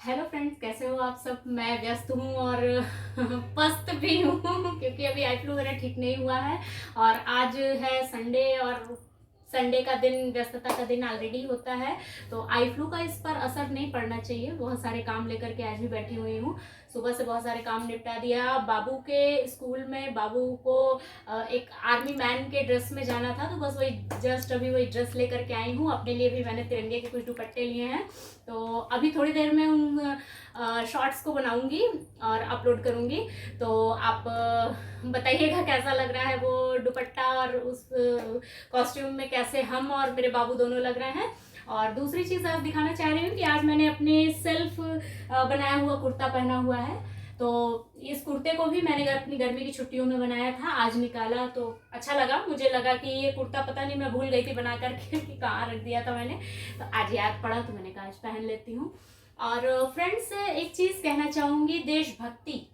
Hello friends, कैसे हो आप सब। मैं व्यस्त हूँ और पस्त भी हूँ क्योंकि अभी आई फ्लू मेरा ठीक नहीं हुआ है। और आज है संडे और संडे का दिन व्यस्तता का दिन ऑलरेडी होता है, तो आई फ्लू का इस पर असर नहीं पड़ना चाहिए। बहुत सारे काम लेकर के आज भी बैठी हुई हूँ। सुबह से बहुत सारे काम निपटा दिया। बाबू के स्कूल में बाबू को एक आर्मी मैन के ड्रेस में जाना था, तो बस वही जस्ट अभी वही ड्रेस लेकर के आई हूँ। अपने लिए भी मैंने तिरंगे के कुछ दुपट्टे लिए हैं, तो अभी थोड़ी देर में उन शॉर्ट्स को बनाऊंगी और अपलोड करूंगी। तो आप बताइएगा कैसा लग रहा है वो दुपट्टा और उस कॉस्ट्यूम में कैसे हम और मेरे बाबू दोनों लग रहे हैं। और दूसरी चीज़ आज दिखाना चाह रही हूँ कि आज मैंने अपने सेल्फ बनाया हुआ कुर्ता पहना हुआ है। तो इस कुर्ते को भी मैंने अपनी गर्मी की छुट्टियों में बनाया था, आज निकाला तो अच्छा लगा। मुझे लगा कि ये कुर्ता पता नहीं मैं भूल गई थी बना करके कि कहाँ रख दिया था मैंने, तो आज याद पड़ा तो मैंने कहा आज पहन लेती हूँ। और फ्रेंड्स, एक चीज़ कहना चाहूँगी, देशभक्ति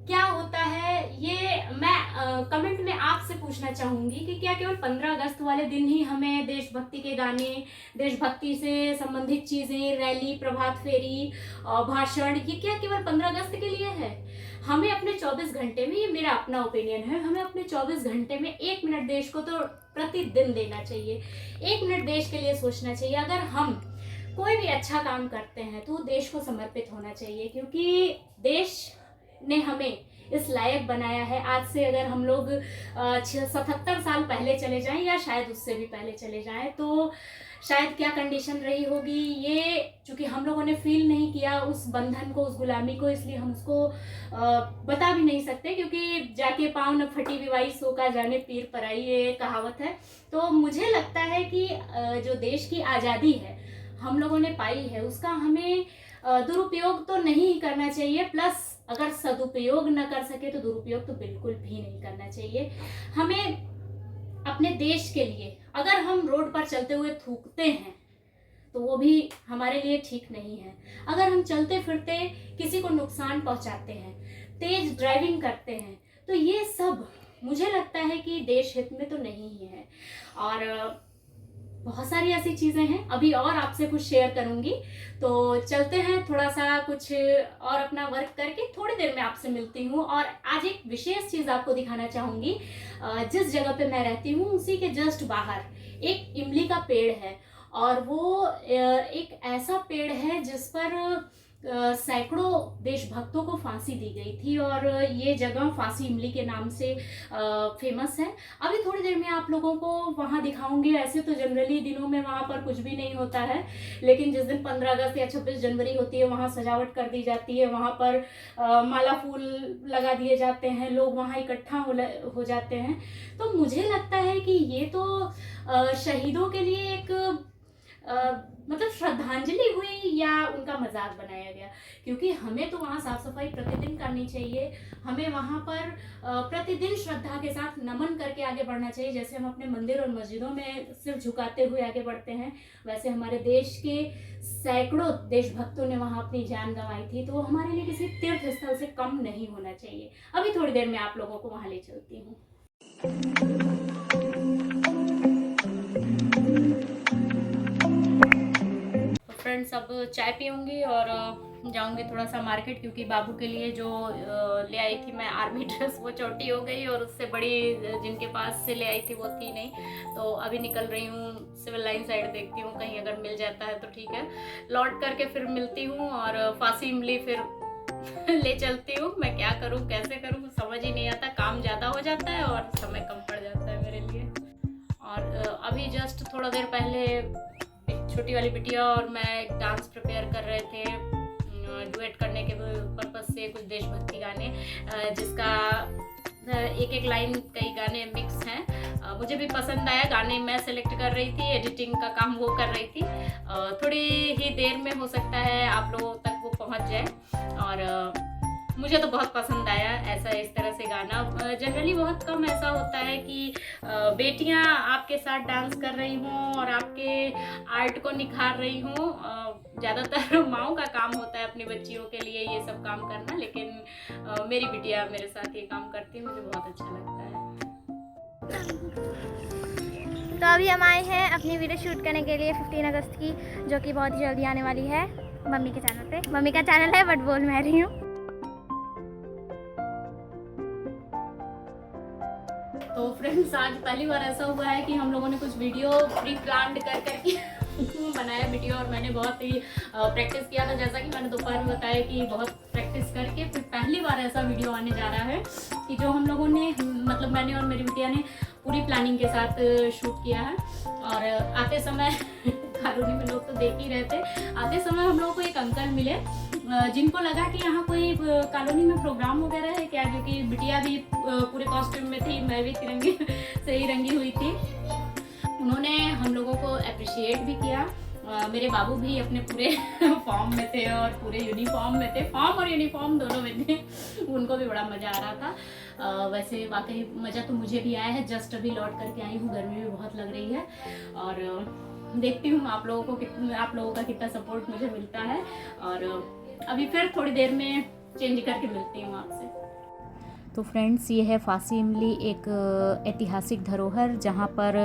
क्या होता है ये मैं कमेंट में आपसे पूछना चाहूंगी कि क्या केवल 15 अगस्त वाले दिन ही हमें देशभक्ति के गाने, देशभक्ति से संबंधित चीजें, रैली, प्रभात फेरी, भाषण, ये क्या केवल 15 अगस्त के लिए है? हमें अपने 24 घंटे में, ये मेरा अपना ओपिनियन है, हमें अपने 24 घंटे में 1 मिनट देश को तो प्रतिदिन देना चाहिए। 1 मिनट देश के लिए सोचना चाहिए। अगर हम कोई भी अच्छा काम करते हैं तो देश को समर्पित होना चाहिए, क्योंकि देश ने हमें इस लायक बनाया है। आज से अगर हम लोग 77 साल पहले चले जाएं या शायद उससे भी पहले चले जाएं तो शायद क्या कंडीशन रही होगी, ये चूंकि हम लोगों ने फील नहीं किया उस बंधन को, उस गुलामी को, इसलिए हम उसको बता भी नहीं सकते। क्योंकि जाके पाँव न फटी विवाही सो का जाने पीर पराई, ये कहावत है। तो मुझे लगता है कि जो देश की आज़ादी है हम लोगों ने पाई है, उसका हमें दुरुपयोग तो नहीं करना चाहिए, प्लस अगर सदुपयोग न कर सके तो दुरुपयोग तो बिल्कुल भी नहीं करना चाहिए। हमें अपने देश के लिए, अगर हम रोड पर चलते हुए थूकते हैं तो वो भी हमारे लिए ठीक नहीं है। अगर हम चलते फिरते किसी को नुकसान पहुंचाते हैं, तेज ड्राइविंग करते हैं, तो ये सब मुझे लगता है कि देश हित में तो नहीं ही है। और बहुत सारी ऐसी चीज़ें हैं, अभी और आपसे कुछ शेयर करूंगी। तो चलते हैं, थोड़ा सा कुछ और अपना वर्क करके थोड़ी देर में आपसे मिलती हूँ। और आज एक विशेष चीज़ आपको दिखाना चाहूँगी। जिस जगह पे मैं रहती हूँ उसी के जस्ट बाहर एक इमली का पेड़ है, और वो एक ऐसा पेड़ है जिस पर सैकड़ों देशभक्तों को फांसी दी गई थी, और ये जगह फांसी इमली के नाम से फेमस है। अभी थोड़ी देर में आप लोगों को वहाँ दिखाऊंगी। ऐसे तो जनरली दिनों में वहाँ पर कुछ भी नहीं होता है, लेकिन जिस दिन 15 अगस्त या 26 जनवरी होती है वहाँ सजावट कर दी जाती है, वहाँ पर माला फूल लगा दिए जाते हैं, लोग वहाँ इकट्ठा हो जाते हैं। तो मुझे लगता है कि ये तो शहीदों के लिए एक मतलब श्रद्धांजलि हुई या उनका मजाक बनाया गया। क्योंकि हमें तो वहाँ साफ सफाई प्रतिदिन करनी चाहिए, हमें वहाँ पर प्रतिदिन श्रद्धा के साथ नमन करके आगे बढ़ना चाहिए। जैसे हम अपने मंदिर और मस्जिदों में सिर झुकाते हुए आगे बढ़ते हैं, वैसे हमारे देश के सैकड़ों देशभक्तों ने वहाँ अपनी जान गंवाई थी, तो वो हमारे लिए किसी तीर्थ स्थल से कम नहीं होना चाहिए। अभी थोड़ी देर में आप लोगों को वहाँ ले चलती हूँ। फ्रेंड्स, अब चाय पीऊँगी और जाऊँगी थोड़ा सा मार्केट, क्योंकि बाबू के लिए जो ले आई थी मैं आर्मी ड्रेस, वो छोटी हो गई, और उससे बड़ी जिनके पास से ले आई थी वो थी नहीं। तो अभी निकल रही हूँ सिविल लाइन साइड, देखती हूँ कहीं अगर मिल जाता है तो ठीक है, लौट करके फिर मिलती हूँ और फांसी इमली फिर ले चलती हूँ। मैं क्या करूँ कैसे करूँ समझ ही नहीं आता, काम ज़्यादा हो जाता है और समय कम पड़ जाता है मेरे लिए। और अभी जस्ट थोड़ा देर पहले छोटी वाली बिटिया और मैं एक डांस प्रिपेयर कर रहे थे डुएट करने के पर्पस से, कुछ देशभक्ति गाने, जिसका एक एक लाइन कई गाने मिक्स हैं। मुझे भी पसंद आया, गाने मैं सेलेक्ट कर रही थी, एडिटिंग का काम वो कर रही थी। थोड़ी ही देर में हो सकता है आप लोगों तक वो पहुंच जाए, और मुझे तो बहुत पसंद आया ऐसा इस तरह से गाना। जनरली बहुत कम ऐसा होता है कि बेटियां आपके साथ डांस कर रही हों और आपके आर्ट को निखार रही हों। ज़्यादातर माओं का काम होता है अपनी बच्चियों के लिए ये सब काम करना, लेकिन मेरी बिटिया मेरे साथ ये काम करती है, मुझे बहुत अच्छा लगता है। तो अभी हम आए हैं अपनी वीडियो शूट करने के लिए 15 अगस्त की, जो कि बहुत ही जल्दी आने वाली है। मम्मी के चैनल पे। मम्मी का चैनल है बट बोल मैं रही हूँ। तो फ्रेंड्स आज पहली बार ऐसा हुआ है कि हम लोगों ने कुछ वीडियो प्री प्लान्ड कर करके बनाया वीडियो, और मैंने बहुत ही प्रैक्टिस किया था। जैसा कि मैंने दोपहर में बताया कि बहुत प्रैक्टिस करके फिर पहली बार ऐसा वीडियो आने जा रहा है कि जो हम लोगों ने, मतलब मैंने और मेरी बिटिया ने पूरी प्लानिंग के साथ शूट किया है। और आते समय कॉलोनी में लोग तो देख ही रहे थे, आते समय हम लोगों को एक अंकल मिले जिनको लगा कि यहाँ कोई कॉलोनी में प्रोग्राम वगैरह है क्या, क्योंकि बिटिया भी पूरे कॉस्ट्यूम में थी, मैं भी तिरंगी से ही रंगी हुई थी। उन्होंने हम लोगों को अप्रिशिएट भी किया। मेरे बाबू भी अपने पूरे फॉर्म में थे और पूरे यूनिफॉर्म में थे, फॉर्म और यूनिफॉर्म दोनों में थे। उनको भी बड़ा मज़ा आ रहा था। वैसे वाकई मज़ा तो मुझे भी आया है। जस्ट अभी लौट करके आई हूँ, गर्मी भी बहुत लग रही है, और देखती हूँ आप लोगों का कितना सपोर्ट मुझे मिलता है। और अभी फिर थोड़ी देर में चेंज करके मिलती हूँ आपसे। तो फ्रेंड्स, ये है फांसी इमली, एक ऐतिहासिक धरोहर जहाँ पर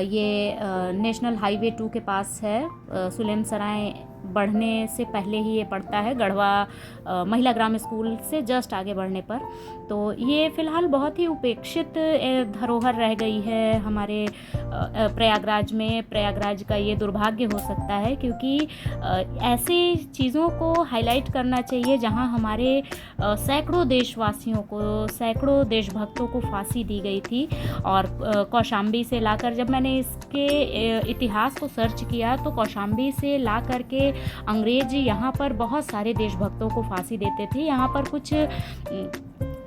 ये नेशनल हाईवे 2 के पास है। सुलेम सराय बढ़ने से पहले ही ये पड़ता है, गढ़वा महिला ग्राम स्कूल से जस्ट आगे बढ़ने पर। तो ये फ़िलहाल बहुत ही उपेक्षित धरोहर रह गई है हमारे प्रयागराज में। प्रयागराज का ये दुर्भाग्य हो सकता है, क्योंकि ऐसी चीज़ों को हाईलाइट करना चाहिए जहां हमारे सैकड़ों देशवासियों को, सैकड़ों देशभक्तों को फांसी दी गई थी। और कौशाम्बी से लाकर, जब मैंने इसके इतिहास को सर्च किया तो कौशाम्बी से ला करके अंग्रेज यहाँ पर बहुत सारे देशभक्तों को फांसी देते थे। यहाँ पर कुछ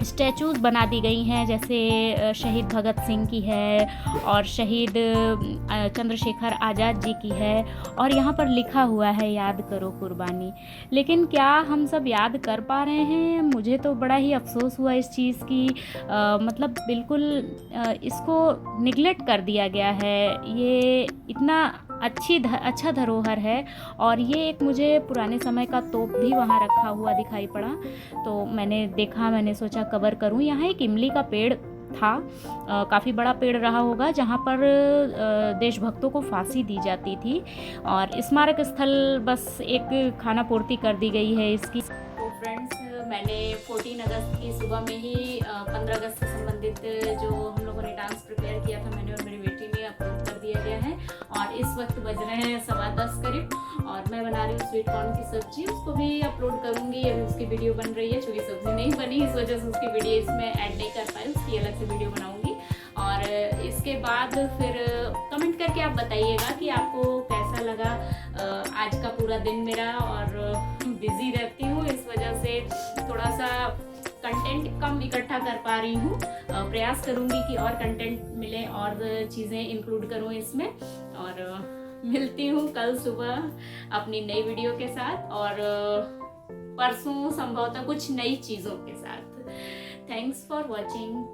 स्टैचूज़ बना दी गई हैं, जैसे शहीद भगत सिंह की है और शहीद चंद्रशेखर आज़ाद जी की है, और यहाँ पर लिखा हुआ है याद करो कुर्बानी। लेकिन क्या हम सब याद कर पा रहे हैं? मुझे तो बड़ा ही अफसोस हुआ इस चीज़ की। मतलब बिल्कुल इसको निगलेक्ट कर दिया गया है। ये इतना अच्छा धरोहर है, और ये एक मुझे पुराने समय का तोप भी वहाँ रखा हुआ दिखाई पड़ा। तो मैंने सोचा कवर करूँ। यहाँ एक इमली का पेड़ था, काफ़ी बड़ा पेड़ रहा होगा, जहाँ पर देशभक्तों को फांसी दी जाती थी। और स्मारक स्थल बस एक खाना पूर्ति कर दी गई है इसकी। तो फ्रेंड्स, मैंने 14 अगस्त की सुबह में ही 15 अगस्त से संबंधित जो हम लोगों ने डांस प्रिपेयर किया था, मैंने और मेरी बेटी ने अपलोड कर दिया गया है। और इस वक्त बज रहे हैं 10:15 करीब, और मैं बना रही हूँ स्वीट कॉर्न की सब्जी। उसको भी अपलोड करूँगी। अभी उसकी वीडियो बन रही है, चूँकि सब्जी नहीं बनी इस वजह से उसकी वीडियो इसमें ऐड नहीं कर पाई, उसकी अलग से वीडियो बनाऊँगी। और इसके बाद फिर कमेंट करके आप बताइएगा कि आपको कैसा लगा आज का पूरा दिन मेरा। और बिज़ी रहती हूँ, इस वजह से थोड़ा सा कंटेंट कम इकट्ठा कर पा रही हूँ। प्रयास करूँगी कि और कंटेंट मिले और चीज़ें इंक्लूड करूँ इसमें। और मिलती हूँ कल सुबह अपनी नई वीडियो के साथ, और परसों संभवतः कुछ नई चीज़ों के साथ। Thanks for watching.